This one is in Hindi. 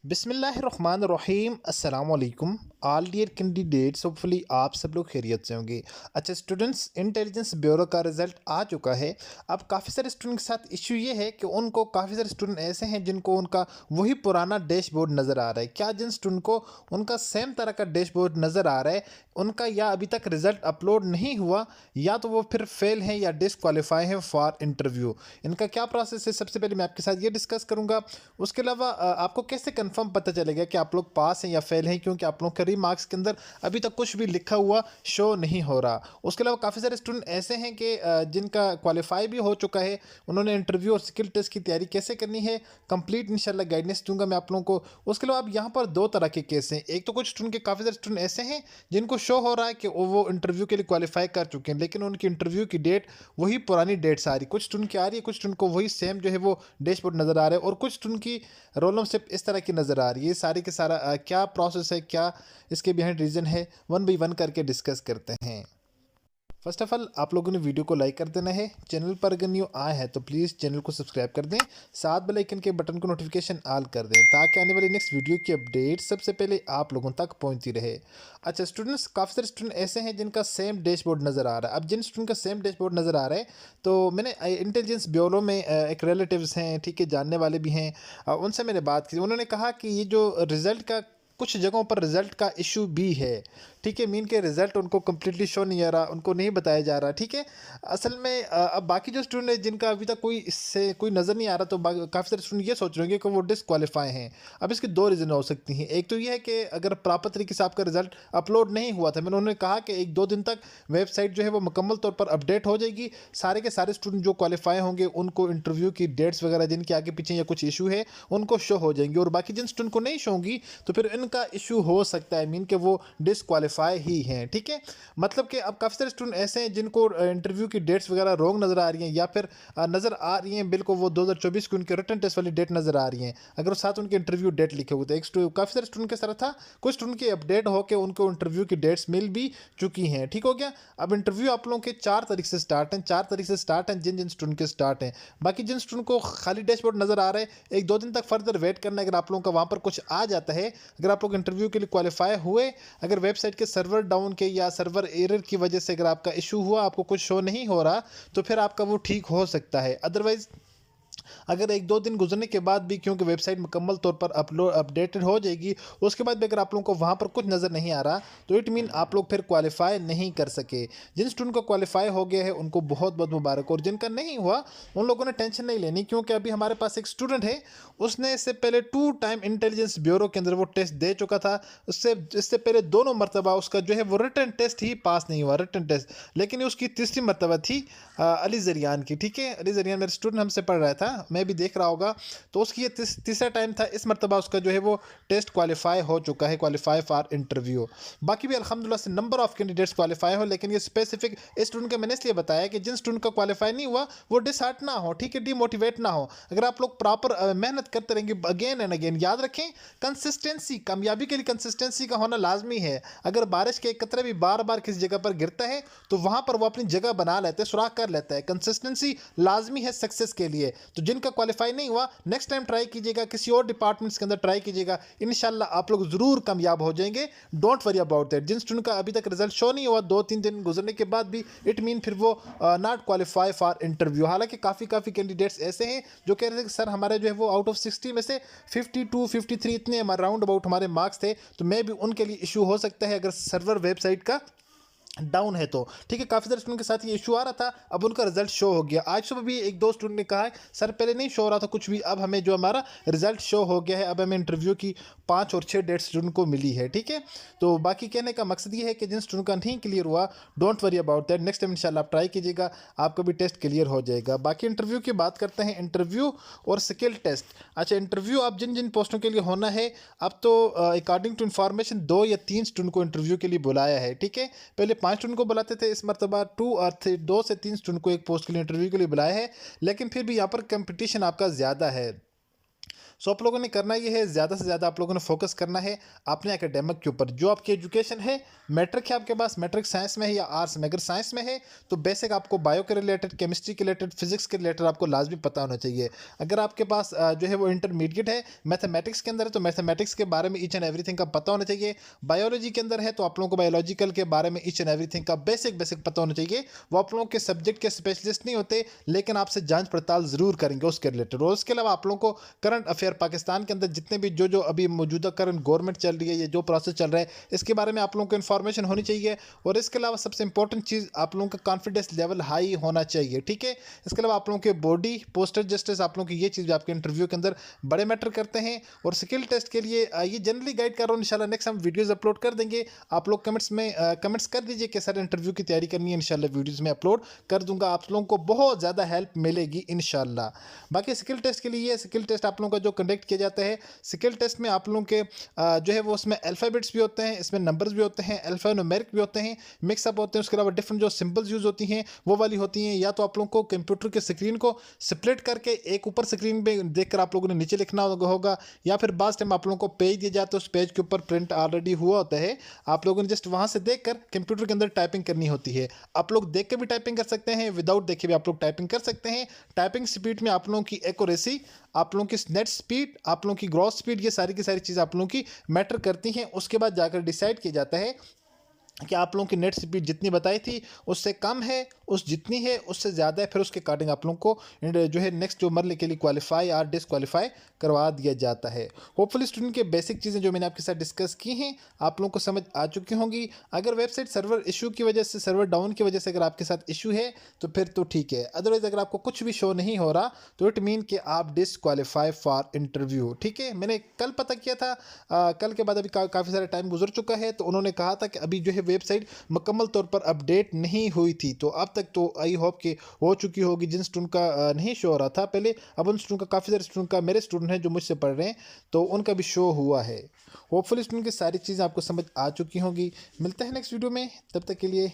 बिस्मिल्लाहिर्रहमानिर्रहीम अस्सलाम वालेकुम ऑल डियर कैंडिडेट्स। होपफुली आप सब लोग खैरियत से होंगे। अच्छा स्टूडेंट्स, इंटेलिजेंस ब्यूरो का रिज़ल्ट आ चुका है। अब काफ़ी सारे स्टूडेंट के साथ इशू ये है कि उनको काफ़ी सारे स्टूडेंट ऐसे हैं जिनको उनका वही पुराना डैशबोर्ड नज़र आ रहा है। क्या जिन स्टूडेंट को उनका सेम तरह का डैशबोर्ड नज़र आ रहा है, उनका या अभी तक रिज़ल्ट अपलोड नहीं हुआ या तो वो फिर फेल हैं या डिसक्वालीफाई हैं फॉर इंटरव्यू। इनका क्या प्रोसेस है, सबसे पहले मैं आपके साथ ये डिस्कस करूँगा। उसके अलावा आपको कैसे कंफर्म पता चलेगा कि आप लोग पास हैं या फेल हैं, क्योंकि आप लोग के रीमार्क्स के अंदर अभी तक कुछ भी लिखा हुआ शो नहीं हो रहा। उसके अलावा काफ़ी सारे स्टूडेंट ऐसे हैं कि जिनका क्वालिफाई भी हो चुका है, उन्होंने इंटरव्यू और स्किल टेस्ट की तैयारी कैसे करनी है कंप्लीट इंशाल्लाह गाइडेंस दूंगा मैं आप लोगों को। उसके अलावा अब यहाँ पर दो तरह के केस हैं। एक तो कुछ स्टूडेंट के काफ़ी सारे स्टूडेंट ऐसे हैं जिनको शो हो रहा है कि वो इंटरव्यू के लिए क्वालिफाई कर चुके हैं, लेकिन उनकी इंटरव्यू की डेट वही पुरानी डेट्स आ रही। कुछ स्टूडेंट की आ रही है, कुछ स्टूडेंट को वही सेम जो है वो डैशबोर्ड नज़र आ रहा है, और कुछ स्टूडेंट की रोल नंबर सिर्फ इस तरह की नज़र आ रही है। ये सारे के सारा क्या प्रोसेस है, क्या इसके बिहाइंड रीज़न है, वन बाई वन करके डिस्कस करते हैं। फर्स्ट ऑफ ऑल आप लोगों ने वीडियो को लाइक कर देना है। चैनल पर अगर न्यू आए हैं तो प्लीज़ चैनल को सब्सक्राइब कर दें, साथ बेल आइकन के बटन को नोटिफिकेशन ऑल कर दें, ताकि आने वाली नेक्स्ट वीडियो की अपडेट सबसे पहले आप लोगों तक पहुंचती रहे। अच्छा स्टूडेंट्स, काफ़ी सारे स्टूडेंट ऐसे हैं जिनका सेम डैशबोर्ड नज़र आ रहा है। अब जिन स्टूडेंट का सेम डैशबोर्ड नज़र आ रहा है, तो मैंने इंटेलिजेंस ब्यूरो में एक रिलेटिव्स हैं, ठीक है, जानने वाले भी हैं, उनसे मैंने बात की। उन्होंने कहा कि ये जो रिज़ल्ट का कुछ जगहों पर रिज़ल्ट का इशू भी है, ठीक है, मीन के रिज़ल्ट उनको कम्प्लीटली शो नहीं आ रहा, उनको नहीं बताया जा रहा, ठीक है। असल में अब बाकी जो स्टूडेंट है जिनका अभी तक कोई इससे कोई नज़र नहीं आ रहा, तो काफ़ी सारे स्टूडेंट ये सोच रहे होंगे कि वो डिसक्वालीफाई हैं। अब इसकी दो रीज़न हो सकती हैं। एक तो ये है कि अगर प्रॉपर तरीके से आपका रिज़ल्ट अपलोड नहीं हुआ था, मैंने उन्होंने कहा कि 1-2 दिन तक वेबसाइट जो है वो मुकम्मल तौर पर अपडेट हो जाएगी। सारे के सारे स्टूडेंट जो क्वालिफाई होंगे उनको इंटरव्यू की डेट्स वगैरह जिनके आगे पीछे या कुछ इशू है उनको शो हो जाएंगी, और बाकी जिन स्टूडेंट को नहीं शो होंगी तो फिर इनका इशू हो सकता है, मीन के वो डिसक्वालीफाई ही हैं, ठीक है। मतलब कि अब काफ़ी सारे स्टूडेंट ऐसे हैं जिनको इंटरव्यू की डेट्स वगैरह रॉन्ग नज़र आ रही हैं, या फिर नज़र आ रही हैं बिल्कुल वो 2024 की उनके रिटर्न टेस्ट वाली डेट नज़र आ रही हैं, अगर साथ उनके इंटरव्यू डेट लिखे हुए थे। काफ़ी सारे स्टूडेंट के साथ था, कुछ स्टूडेंट की अपडेट होकर उनको इंटरव्यू की डेट्स मिल भी चुकी हैं, ठीक हो गया। अब इंटरव्यू आप लोगों के 4 तारीख से स्टार्ट हैं, 4 तारीख से स्टार्ट हैं जिन जिन स्टूडेंट के स्टार्ट हैं। बाकी जिन स्टूडेंट को खाली डैशबोर्ड नज़र आ रहा है, 1-2 दिन तक फर्दर वेट करना है। अगर आप लोगों का वहाँ पर कुछ आ जाता है, अगर आप लोग इंटरव्यू के लिए क्वालिफाई हुए, अगर वेबसाइट के सर्वर डाउन के या सर्वर एरर की वजह से अगर आपका इशू हुआ, आपको कुछ शो नहीं हो रहा, तो फिर आपका वो ठीक हो सकता है। अदरवाइज़ अगर 1-2 दिन गुजरने के बाद भी, क्योंकि वेबसाइट मुकम्मल तौर पर अपडेटेड हो जाएगी, उसके बाद भी अगर आप लोगों को वहाँ पर कुछ नज़र नहीं आ रहा, तो इट मीन आप लोग फिर क्वालिफाई नहीं कर सके। जिन स्टूडेंट को क्वालिफाई हो गया है उनको बहुत बहुत मुबारक, और जिनका नहीं हुआ उन लोगों ने टेंशन नहीं लेनी, क्योंकि अभी हमारे पास एक स्टूडेंट है, उसने इससे पहले 2 टाइम इंटेलिजेंस ब्यूरो के अंदर वो टेस्ट दे चुका था। उससे इससे पहले दोनों मरतबा उसका जो है वो रिटर्न टेस्ट ही पास नहीं हुआ, रिटर्न टेस्ट। लेकिन उसकी तीसरी मरतबा थी अली जरियान की, ठीक है। अली जरियान मेरे स्टूडेंट हमसे पढ़ रहा था, मैं भी देख रहा होगा, तो उसकी ये तीसरा टाइम था। इस मरतबा उसका जो है वो टेस्ट क्वालिफाई हो चुका है, क्वालिफाई फॉर इंटरव्यू। बाकी भी अल्हम्दुलिल्लाह से नंबर ऑफ कैंडिडेट्स क्वालिफाई हो, लेकिन ये स्पेसिफिक इस स्टूडेंट का मैंने इसलिए बताया कि जिन स्टूडेंट का क्वालिफाई नहीं हुआ वो डिसहार्ट ना हो, ठीक है, डीमोटिवेट ना हो। अगर आप लोग प्रॉपर मेहनत करते रहेंगे अगेन एंड अगेन, याद रखें कंसिस्टेंसी, कामयाबी के लिए कंसिस्टेंसी का होना लाजमी है। अगर बारिश के एक कतरे भी बार बार किसी जगह पर गिरता है तो वहां पर वो अपनी जगह बना लेते हैं, सुराख कर लेता है। कंसिस्टेंसी लाजमी है सक्सेस के लिए। तो जिनका क्वालिफाई नहीं हुआ, नेक्स्ट टाइम ट्राई कीजिएगा, किसी और डिपार्टमेंट्स के अंदर ट्राई कीजिएगा, इंशाल्लाह आप लोग ज़रूर कामयाब हो जाएंगे। Don't worry about that. जिन स्टूडेंट का अभी तक रिजल्ट शो नहीं हुआ 2-3 दिन गुजरने के बाद भी, इट मीन फिर वो नॉट क्वालिफाई फॉर इंटरव्यू। हालांकि काफ़ी कैंडिडेट्स ऐसे हैं जो कह रहे थे कि सर हमारे जो है वो आउट ऑफ 60 में से 52-53 इतने राउंड अबाउट हमारे मार्क्स थे, तो मैं भी उनके लिए इशू हो सकता है अगर सर्वर वेबसाइट का डाउन है तो, ठीक है। काफ़ी सारे स्टूडेंट के साथ ये इशू आ रहा था, अब उनका रिजल्ट शो हो गया। आज सुबह भी 1-2 स्टूडेंट ने कहा है सर पहले नहीं शो हो रहा था कुछ भी, अब हमें जो हमारा रिजल्ट शो हो गया है, अब हमें इंटरव्यू की 5 और 6 डेट स्टूडेंट को मिली है, ठीक है। तो बाकी कहने का मकसद ये है कि जिन स्टूडेंट का नहीं क्लियर हुआ, don't worry about that, next time इंशाल्लाह आप ट्राई कीजिएगा, आपका भी टेस्ट क्लियर हो जाएगा। बाकी इंटरव्यू की बात करते हैं, इंटरव्यू और स्किल टेस्ट। अच्छा इंटरव्यू अब जिन जिन पोस्टों के लिए होना है, अब तो अकॉर्डिंग टू इन्फॉर्मेशन 2 या 3 स्टूडेंट को इंटरव्यू के लिए बुलाया है, ठीक है। पहले 5 स्टूडेंट को बुलाते थे, इस मरतबा 2 से 3 स्टूडेंट को एक पोस्ट के लिए इंटरव्यू के लिए बुलाया है, लेकिन फिर भी यहाँ पर कंपटीशन आपका ज़्यादा है। सो आप लोगों ने करना ये है, ज़्यादा से ज़्यादा आप लोगों ने फोकस करना है अपने एकेडमिक के ऊपर। जो आपकी एजुकेशन है, मैट्रिक है आपके पास, मैट्रिक साइंस में है या आर्ट्स में, अगर साइंस में है तो बेसिक आपको बायो के रिलेटेड, केमिस्ट्री के रिलेटेड, फिजिक्स के रिलेटेड आपको लाजमी पता होना चाहिए। अगर आपके पास जो है वो इंटरमीडिएट है, मैथमेटिक्स के अंदर है, तो मैथमेटिक्स के बारे में ईच एंड एवरीथिंग का पता होना चाहिए। बायोलॉजी के अंदर है तो आप लोगों को बायोलॉजिकल के बारे में ईच एंड एवरीथिंग का बेसिक पता होना चाहिए। वो आप लोगों के सब्जेक्ट के स्पेशलिस्ट नहीं होते, लेकिन आपसे जांच पड़ताल ज़रूर करेंगे उसके रिलेटेड। और उसके अलावा आप लोगों को करंट अफेयर पाकिस्तान के अंदर जितने भी जो अभी मौजूदा करंट गवर्नमेंट चल रही है, ये जो प्रोसेस चल रहा है, इसके बारे में आप लोगों को इन्फॉर्मेशन होनी चाहिए। और इसके अलावा सबसे इंपॉर्टेंट चीज़, आप लोगों का कॉन्फिडेंस लेवल हाई होना चाहिए, ठीक है। इसके अलावा आप लोगों के बॉडी पोस्टर जस्टिस, आप लोगों की ये चीज़ आपके इंटरव्यू के अंदर बड़े मैटर करते हैं। और स्किल टेस्ट के लिए ये जनरली गाइड कर रहा हूँ, इंशाल्लाह नेक्स्ट हम वीडियोस अपलोड कर देंगे। आप लोग कमेंट्स में कमेंट्स कर दीजिए कि सर इंटरव्यू की तैयारी करनी है, इंशाल्लाह वीडियोस में अपलोड कर दूंगा। आप लोगों को बहुत ज़्यादा हेल्प मिलेगी इंशाल्लाह। बाकी स्किल टेस्ट के लिए, स्किल टेस्ट आप लोगों का जो कंडक्ट किया जाता है, स्किल टेस्ट में आप लोगों के जो है वो उसमें अल्फ़ाबेट्स भी होते हैं, इसमें नंबर्स भी होते हैं, अल्फ़ा न्यूमेरिक भी होते हैं, मिक्सअप होते हैं। उसके अलावा डिफरेंट जो सिंबल्स यूज़ होती हैं वो वाली होती हैं। या तो आप लोगों को कंप्यूटर के स्क्रीन को स्प्लिट करके एक ऊपर स्क्रीन पे देखकर आप लोगों ने नीचे लिखना होगा, या फिर बाज़ टाइम आप लोगों को पेज दिया जाता है, उस पेज के ऊपर प्रिंट ऑलरेडी हुआ होता है, आप लोगों ने जस्ट वहाँ से देखकर कंप्यूटर के अंदर टाइपिंग करनी होती है। आप लोग देख के भी टाइपिंग कर सकते हैं, विदाउट देखे भी आप लोग टाइपिंग कर सकते हैं। टाइपिंग स्पीड में आप लोगों की एक्यूरेसी, आप लोगों की नेट स्पीड, आप लोगों की ग्रॉस स्पीड, ये सारी की सारी चीज़ आप लोगों की मैटर करती हैं। उसके बाद जाकर डिसाइड किया जाता है कि आप लोगों की नेट स्पीड जितनी बताई थी उससे कम है, जितनी है उससे ज़्यादा है, फिर उसके अकॉर्डिंग आप लोगों को जो है नेक्स्ट जो मरले के लिए क्वालिफाई या डिसक्वालीफाई करवा दिया जाता है। होपफुली स्टूडेंट के बेसिक चीज़ें जो मैंने आपके साथ डिस्कस की हैं आप लोगों को समझ आ चुकी होंगी। अगर वेबसाइट सर्वर इशू की वजह से, सर्वर डाउन की वजह से अगर आपके साथ इशू है तो फिर तो ठीक है, अदरवाइज़ अगर आपको कुछ भी शो नहीं हो रहा तो इट मीन कि आप डिसक्वालीफाई फॉर इंटरव्यू, ठीक है। मैंने कल पता किया था, कल के बाद अभी काफ़ी सारा टाइम गुजर चुका है, तो उन्होंने कहा था कि अभी जो है वेबसाइट मुकम्मल तौर पर अपडेट नहीं हुई थी। तो अब तक तो आई होप कि हो चुकी होगी। जिन स्टूडेंट का नहीं शो हो रहा था पहले, अब उन स्टूडेंट का, काफ़ी सारे स्टूडेंट का, मेरे स्टूडेंट हैं जो मुझसे पढ़ रहे हैं, तो उनका भी शो हुआ है। होपफुली स्टूडेंट की सारी चीज़ें आपको समझ आ चुकी होंगी। मिलते हैं नेक्स्ट वीडियो में, तब तक के लिए